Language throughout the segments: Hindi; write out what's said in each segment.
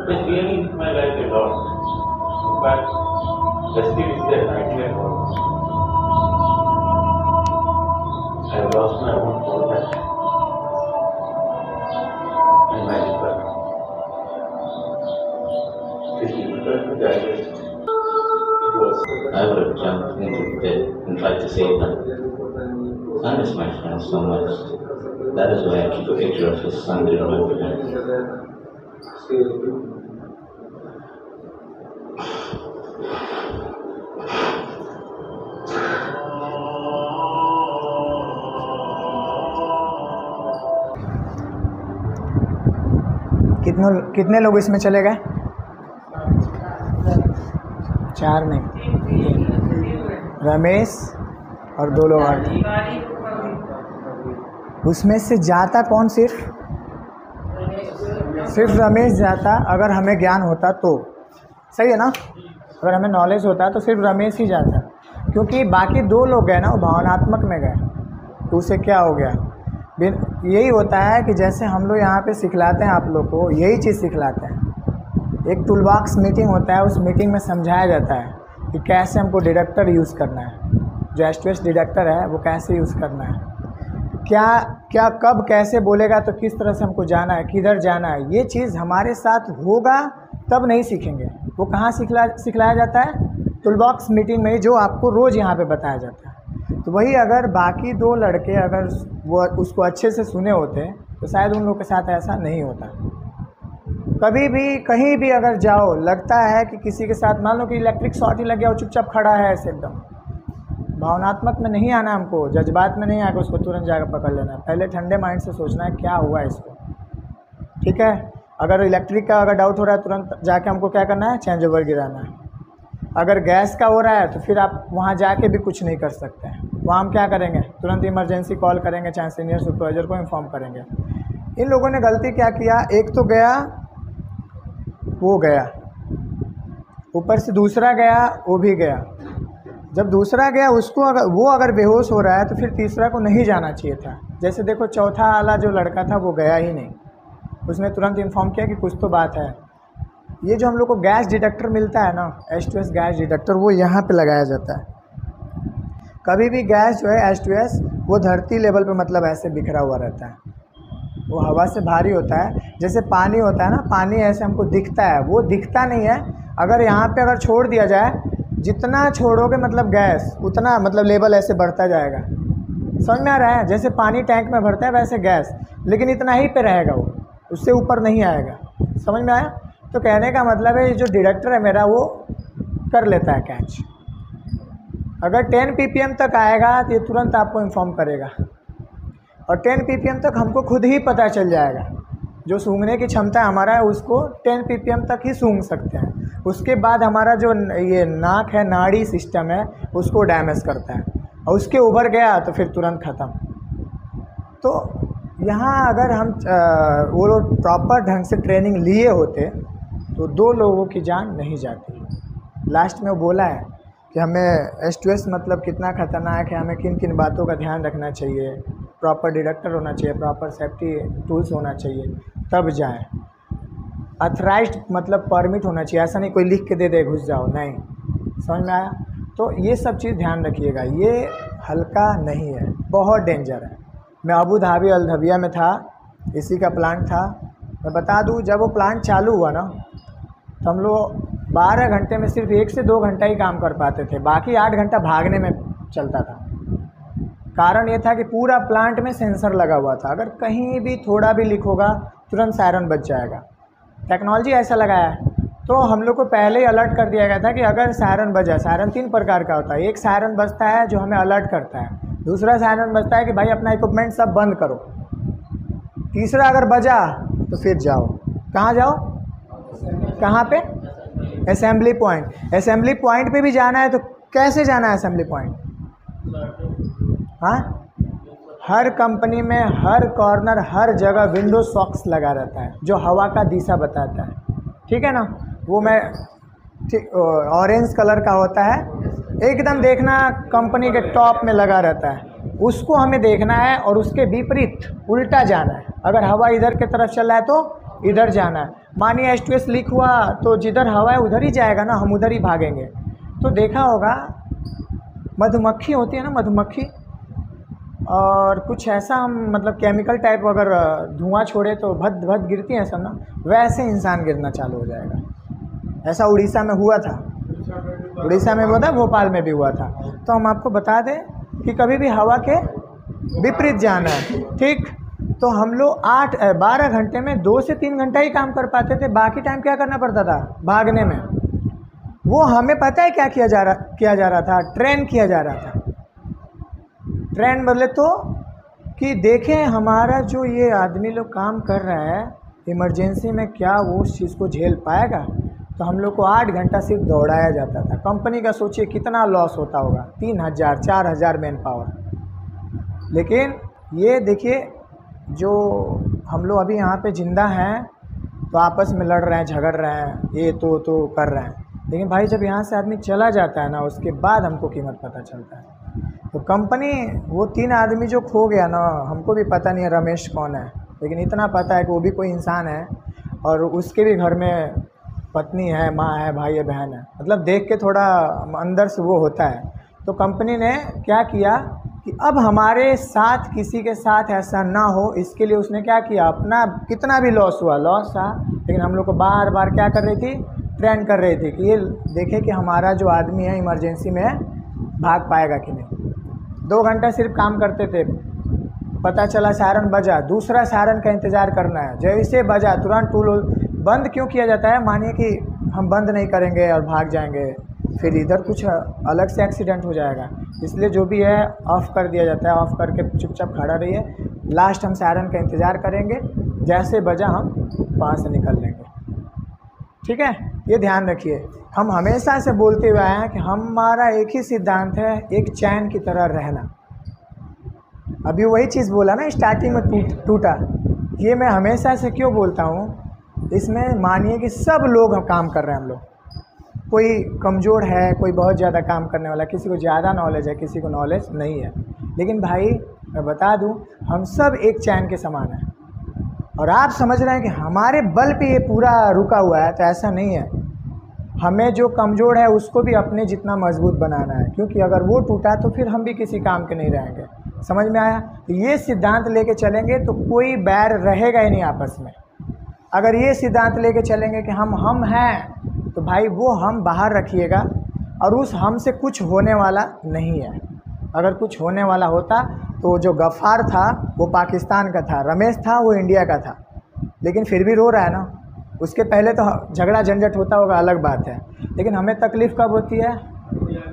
It's really my life a lot. In fact, Dusty is the nightmare house. I have lost my own phone and my liver. It's difficult to digest. It was. I would have jumped into the pit and tried to save them. I miss my friend so much. That is why I keep a picture of his son to remember him. कितने लोग इसमें चले गए? 4 नहीं, रमेश और 2 लोग और थे। उसमें से जाता कौन? सिर्फ रमेश जाता। अगर हमें ज्ञान होता तो सही है ना, अगर हमें नॉलेज होता तो सिर्फ रमेश ही जाता, क्योंकि बाकी 2 लोग गए ना, वो भावनात्मक में गए। तो उसे क्या हो गया? यही होता है कि जैसे हम लोग यहाँ पे सिखलाते हैं, आप लोग को यही चीज़ सिखलाते हैं। एक टूल बॉक्स मीटिंग होता है, उस मीटिंग में समझाया जाता है कि कैसे हमको डिडक्टर यूज़ करना है, जो S2S डिडक्टर है वो कैसे यूज़ करना है, क्या कब कैसे बोलेगा, तो किस तरह से हमको जाना है, किधर जाना है। ये चीज़ हमारे साथ होगा तब नहीं सीखेंगे। वो कहाँ सिखलाया जाता है? टूल बॉक्स मीटिंग में, जो आपको रोज़ यहाँ पे बताया जाता है। तो वही अगर बाकी 2 लड़के अगर वो उसको अच्छे से सुने होते तो शायद उन लोग के साथ ऐसा नहीं होता। कभी भी कहीं भी अगर जाओ, लगता है कि किसी के साथ, मान लो कि इलेक्ट्रिक शॉर्ट ही लग गया, वो चुपचाप खड़ा है ऐसे एकदम, भावनात्मक में नहीं आना हमको, जज्बात में नहीं आकर उसको तुरंत जाकर पकड़ लेना है। पहले ठंडे माइंड से सोचना है क्या हुआ इसको, ठीक है। अगर इलेक्ट्रिक का अगर डाउट हो रहा है, तुरंत जाके हमको क्या करना है? चेंज ओवर गिराना है। अगर गैस का हो रहा है तो फिर आप वहाँ जाके भी कुछ नहीं कर सकते हैं। वहाँ हम क्या करेंगे? तुरंत इमरजेंसी कॉल करेंगे, चाहे सीनियर सुपरवाइजर को इन्फॉर्म करेंगे। इन लोगों ने गलती क्या किया? एक तो गया, वो गया, ऊपर से दूसरा गया, वो भी गया। जब दूसरा गया, उसको अगर बेहोश हो रहा है तो फिर तीसरा को नहीं जाना चाहिए था। जैसे देखो, चौथा वाला जो लड़का था वो गया ही नहीं, उसने तुरंत इन्फॉर्म किया कि कुछ तो बात है। ये जो हम लोग को गैस डिटेक्टर मिलता है ना, S2S गैस डिटेक्टर, वो यहाँ पे लगाया जाता है। कभी भी गैस जो है S2S, वो धरती लेवल पे मतलब ऐसे बिखरा हुआ रहता है, वो हवा से भारी होता है। जैसे पानी होता है ना, पानी ऐसे हमको दिखता है, वो दिखता नहीं है। अगर यहाँ पे अगर छोड़ दिया जाए, जितना छोड़ोगे मतलब गैस, उतना मतलब लेवल ऐसे बढ़ता जाएगा। समझ में आ रहा है? जैसे पानी टैंक में भरता है वैसे गैस, लेकिन इतना ही पे रहेगा, वो उससे ऊपर नहीं आएगा। समझ में आया? तो कहने का मतलब है, ये जो डिटेक्टर है मेरा, वो कर लेता है कैच। अगर 10 ppm तक आएगा तो ये तुरंत आपको इन्फॉर्म करेगा, और 10 ppm तक हमको खुद ही पता चल जाएगा। जो सूंघने की क्षमता हमारा है, उसको 10 ppm तक ही सूंघ सकते हैं। उसके बाद हमारा जो ये नाक है, नाड़ी सिस्टम है, उसको डैमेज करता है, और उसके ऊपर गया तो फिर तुरंत ख़त्म। तो यहाँ अगर हम वो लोग प्रॉपर ढंग से ट्रेनिंग लिए होते तो 2 लोगों की जान नहीं जाती। लास्ट में वो बोला है कि हमें S2S मतलब कितना ख़तरनाक है, हमें किन किन बातों का ध्यान रखना चाहिए, प्रॉपर डिटेक्टर होना चाहिए, प्रॉपर सेफ्टी टूल्स होना चाहिए, तब जाएं। अथराइज्ड मतलब परमिट होना चाहिए, ऐसा नहीं कोई लिख के दे दे घुस जाओ, नहीं। समझ में आया? तो ये सब चीज़ ध्यान रखिएगा, ये हल्का नहीं है, बहुत डेंजर है। मैं अबू धाबी अल्धविया में था, इसी का प्लांट था। मैं बता दूं, जब वो प्लांट चालू हुआ ना, तो हम लोग 12 घंटे में सिर्फ 1 से 2 घंटा ही काम कर पाते थे, बाकी 8 घंटा भागने में चलता था। कारण ये था कि पूरा प्लांट में सेंसर लगा हुआ था, अगर कहीं भी थोड़ा भी लीक होगा तुरंत सायरन बज जाएगा। टेक्नोलॉजी ऐसा लगाया है, तो हम लोग को पहले ही अलर्ट कर दिया गया था कि अगर सायरन बजा, सायरन 3 प्रकार का होता है। एक सायरन बजता है जो हमें अलर्ट करता है, दूसरा सायरन बजता है कि भाई अपना इक्विपमेंट सब बंद करो, तीसरा अगर बजा तो फिर जाओ। कहाँ जाओ? कहाँ पे? Assembly point. असेंबली पॉइंट पे भी जाना है तो कैसे जाना है असेंबली पॉइंट? हाँ, हर कंपनी में हर कॉर्नर, हर जगह विंडो सॉक्स लगा रहता है जो हवा का दिशा बताता है, ठीक है ना। वो मैं ऑरेंज कलर का होता है, एकदम देखना कंपनी के टॉप में लगा रहता है, उसको हमें देखना है और उसके विपरीत उल्टा जाना है। अगर हवा इधर की तरफ चल रहा है तो इधर जाना है। मानिए H2S लीक हुआ तो जिधर हवा है उधर ही जाएगा ना, हम उधर ही भागेंगे। तो देखा होगा मधुमक्खी होती है ना, मधुमक्खी, और कुछ ऐसा हम मतलब केमिकल टाइप अगर धुआं छोड़े तो भद भद गिरती हैं सब ना, वैसे इंसान गिरना चालू हो जाएगा। ऐसा उड़ीसा में हुआ था, उड़ीसा में हुआ था, भोपाल में भी हुआ था। तो हम आपको बता दें कि कभी भी हवा के विपरीत जाना है, ठीक। तो हम लोग 12 घंटे में 2 से 3 घंटा ही काम कर पाते थे, बाकी टाइम क्या करना पड़ता था, भागने में। वो हमें पता है क्या किया जा रहा था, ट्रेन किया जा रहा था। ट्रेन बदले तो कि देखें हमारा जो ये आदमी लोग काम कर रहा है इमरजेंसी में, क्या वो उस चीज़ को झेल पाएगा। तो हम लोग को 8 घंटा सिर्फ दौड़ाया जाता था। कंपनी का सोचिए कितना लॉस होता होगा, 3000 4000 मैन पावर। लेकिन ये देखिए जो हम लोग अभी यहाँ पे जिंदा हैं तो आपस में लड़ रहे हैं, झगड़ रहे हैं, ये तो कर रहे हैं। लेकिन भाई जब यहाँ से आदमी चला जाता है ना, उसके बाद हमको कीमत पता चलता है। तो कंपनी वो 3 आदमी जो खो गया ना, हमको भी पता नहीं है रमेश कौन है, लेकिन इतना पता है कि वो भी कोई इंसान है और उसके भी घर में पत्नी है, माँ है, भाई है, बहन है। मतलब देख के थोड़ा अंदर से वो होता है। तो कंपनी ने क्या किया कि अब हमारे साथ किसी के साथ ऐसा ना हो, इसके लिए उसने क्या किया, अपना कितना भी लॉस हुआ, लॉस था, लेकिन हम लोग को बार बार क्या कर रही थी, ट्रेन कर रही थी कि ये देखे कि हमारा जो आदमी है इमरजेंसी में भाग पाएगा कि नहीं। 2 घंटा सिर्फ काम करते थे, पता चला सायरन बजा, दूसरा सायरन का इंतज़ार करना है, जैसे बजा तुरंत टूल बंद क्यों किया जाता है, मानिए कि हम बंद नहीं करेंगे और भाग जाएंगे, फिर इधर कुछ अलग से एक्सीडेंट हो जाएगा, इसलिए जो भी है ऑफ़ कर दिया जाता है। ऑफ़ करके चुपचाप खड़ा रहिए, लास्ट हम सायरन का इंतज़ार करेंगे, जैसे बजा हम वहाँ से निकल लेंगे, ठीक है। ये ध्यान रखिए, हम हमेशा से बोलते हुए आए हैं कि हमारा एक ही सिद्धांत है, एक चैन की तरह रहना। अभी वही चीज़ बोला ना, स्टार्टिंग में टूटा, ये मैं हमेशा से क्यों बोलता हूँ। इसमें मानिए कि सब लोग काम कर रहे हैं, हम लोग, कोई कमज़ोर है, कोई बहुत ज़्यादा काम करने वाला, किसी को ज़्यादा नॉलेज है, किसी को नॉलेज नहीं है, लेकिन भाई मैं बता दूं हम सब एक चैन के समान हैं। और आप समझ रहे हैं कि हमारे बल पे ये पूरा रुका हुआ है, तो ऐसा नहीं है। हमें जो कमज़ोर है उसको भी अपने जितना मजबूत बनाना है, क्योंकि अगर वो टूटा तो फिर हम भी किसी काम के नहीं रहेंगे। समझ में आया। तो ये सिद्धांत लेके चलेंगे तो कोई बैर रहेगा ही नहीं आपस में। अगर ये सिद्धांत लेके चलेंगे कि हम हैं, तो भाई वो हम बाहर रखिएगा, और उस हम से कुछ होने वाला नहीं है। अगर कुछ होने वाला होता तो जो गफ़ार था वो पाकिस्तान का था, रमेश था वो इंडिया का था, लेकिन फिर भी रो रहा है ना। उसके पहले तो झगड़ा झंझट होता होगा, अलग बात है, लेकिन हमें तकलीफ़ कब होती है,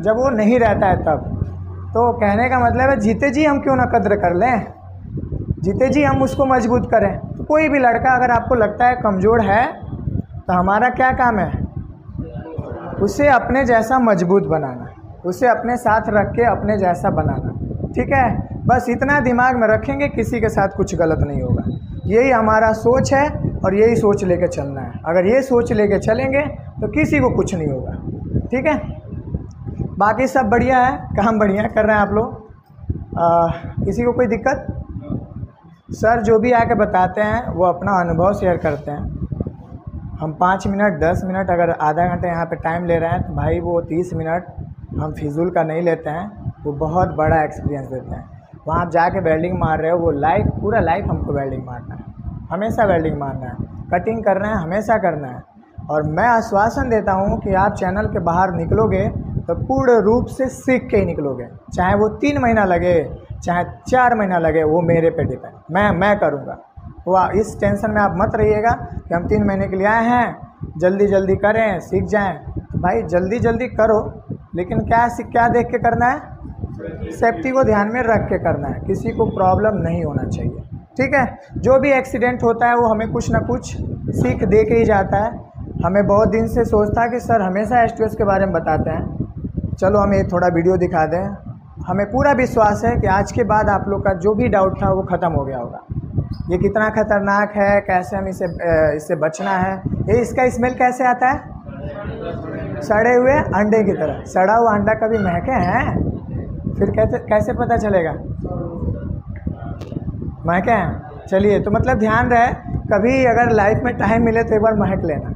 जब वो नहीं रहता है तब। तो कहने का मतलब है जीते जी हम क्यों ना कद्र कर लें, जीते जी हम उसको मजबूत करें। तो कोई भी लड़का अगर आपको लगता है कमज़ोर है, तो हमारा क्या काम है, उसे अपने जैसा मजबूत बनाना, उसे अपने साथ रख के अपने जैसा बनाना, ठीक है। बस इतना दिमाग में रखेंगे, किसी के साथ कुछ गलत नहीं होगा। यही हमारा सोच है और यही सोच लेके चलना है। अगर ये सोच लेके चलेंगे तो किसी को कुछ नहीं होगा, ठीक है। बाकी सब बढ़िया है, काम बढ़िया कर रहे हैं आप लोग, किसी को कोई दिक्कत। सर जो भी आके बताते हैं वो अपना अनुभव शेयर करते हैं। हम 5 मिनट 10 मिनट अगर आधा घंटा यहाँ पे टाइम ले रहे हैं, तो भाई वो 30 मिनट हम फिजूल का नहीं लेते हैं, वो बहुत बड़ा एक्सपीरियंस देते हैं। वहाँ आप जाके वेल्डिंग मार रहे हो, वो लाइफ पूरा लाइफ हमको वेल्डिंग मारना है, हमेशा वेल्डिंग मारना है, कटिंग करना है, हमेशा करना है। और मैं आश्वासन देता हूँ कि आप चैनल के बाहर निकलोगे तो पूर्ण रूप से सीख के ही निकलोगे, चाहे वो 3 महीना लगे, चाहे 4 महीना लगे, वो मेरे पे डिपेंड, मैं करूँगा। वो इस टेंशन में आप मत रहिएगा कि हम 3 महीने के लिए आए हैं, जल्दी जल्दी करें, सीख जाएं। तो भाई जल्दी जल्दी करो, लेकिन क्या देख के करना है, सेफ्टी को ध्यान में रख के करना है, किसी को प्रॉब्लम नहीं होना चाहिए, ठीक है। जो भी एक्सीडेंट होता है वो हमें कुछ ना कुछ सीख दे के ही जाता है। हमें बहुत दिन से सोचता है कि सर हमेशा H2S के बारे में बताते हैं, चलो हमें थोड़ा वीडियो दिखा दें। हमें पूरा विश्वास है कि आज के बाद आप लोग का जो भी डाउट था वो ख़त्म हो गया होगा। ये कितना खतरनाक है, कैसे हम इससे बचना है। ये इसका स्मेल कैसे आता है, सड़े हुए अंडे की तरह। सड़ा हुआ अंडा कभी महके हैं, फिर कैसे पता चलेगा महके हैं। चलिए, तो मतलब ध्यान रहे, कभी अगर लाइफ में टाइम मिले तो एक बार महक लेना।